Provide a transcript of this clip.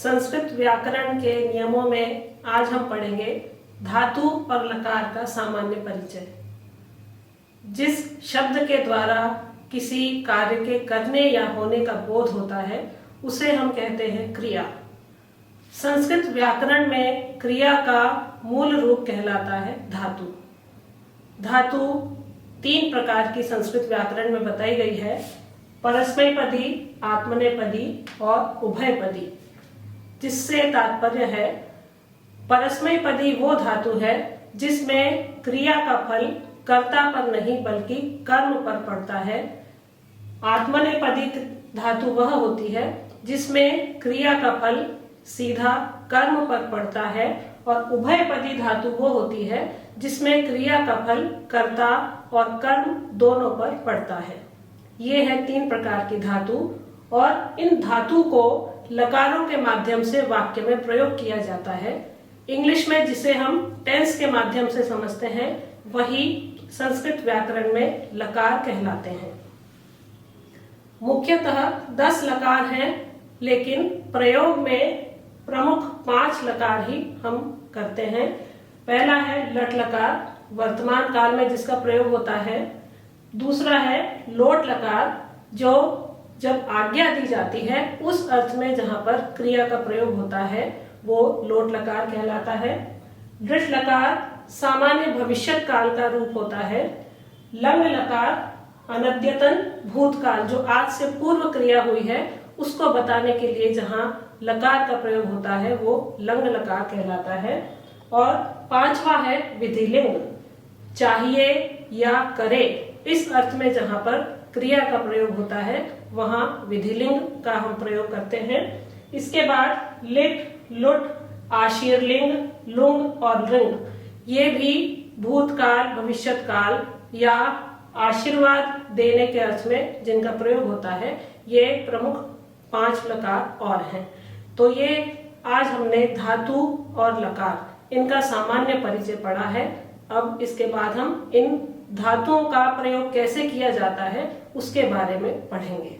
संस्कृत व्याकरण के नियमों में आज हम पढ़ेंगे धातु और लकार का सामान्य परिचय। जिस शब्द के द्वारा किसी कार्य के करने या होने का बोध होता है उसे हम कहते हैं क्रिया। संस्कृत व्याकरण में क्रिया का मूल रूप कहलाता है धातु। धातु 3 प्रकार की संस्कृत व्याकरण में बताई गई है: परस्मैपदी, आत्मनेपदी और उभयपदी। जिससे तात्पर्य है, परस्मैपदी वो धातु है जिसमें क्रिया का फल कर्ता पर नहीं बल्कि कर्म पर पड़ता है। आत्मनेपदी धातु वह होती है जिसमें क्रिया का फल सीधा कर्म पर पड़ता है, और उभयपदी धातु वो होती है जिसमें क्रिया का फल कर्ता और कर्म दोनों पर पड़ता है। ये है 3 प्रकार की धातु, और इन धातु को लकारों के माध्यम से वाक्य में प्रयोग किया जाता है। इंग्लिश में जिसे हम टेंस के माध्यम से समझते हैं वही संस्कृत व्याकरण में लकार कहलाते हैं। मुख्यतः 10 लकार हैं, लेकिन प्रयोग में प्रमुख 5 लकार ही हम करते हैं। पहला है लट लकार, वर्तमान काल में जिसका प्रयोग होता है। दूसरा है लोट लकार, जो जब आज्ञा दी जाती है उस अर्थ में जहां पर क्रिया का प्रयोग होता है वो लोट लकार कहलाता है। दृढ़ लकार सामान्य भविष्यत काल का रूप होता है। लंग लकार अनद्यतन भूतकाल, जो आज से पूर्व क्रिया हुई है उसको बताने के लिए जहां लकार का प्रयोग होता है वो लंग लकार कहलाता है। और 5वां है विधिलिंग, चाहिए या करे इस अर्थ में जहां पर क्रिया का प्रयोग होता है वहां विधिलिंग का हम प्रयोग करते हैं। इसके बाद लिट, लुट, आशीर्लिंग, लुंग और लिंग, ये भी भूतकाल, भविष्यत काल या आशीर्वाद देने के अर्थ में जिनका प्रयोग होता है। ये प्रमुख 5 लकार और हैं। तो ये आज हमने धातु और लकार इनका सामान्य परिचय पढ़ा है। अब इसके बाद हम इन धातुओं का प्रयोग कैसे किया जाता है उसके बारे में पढ़ेंगे।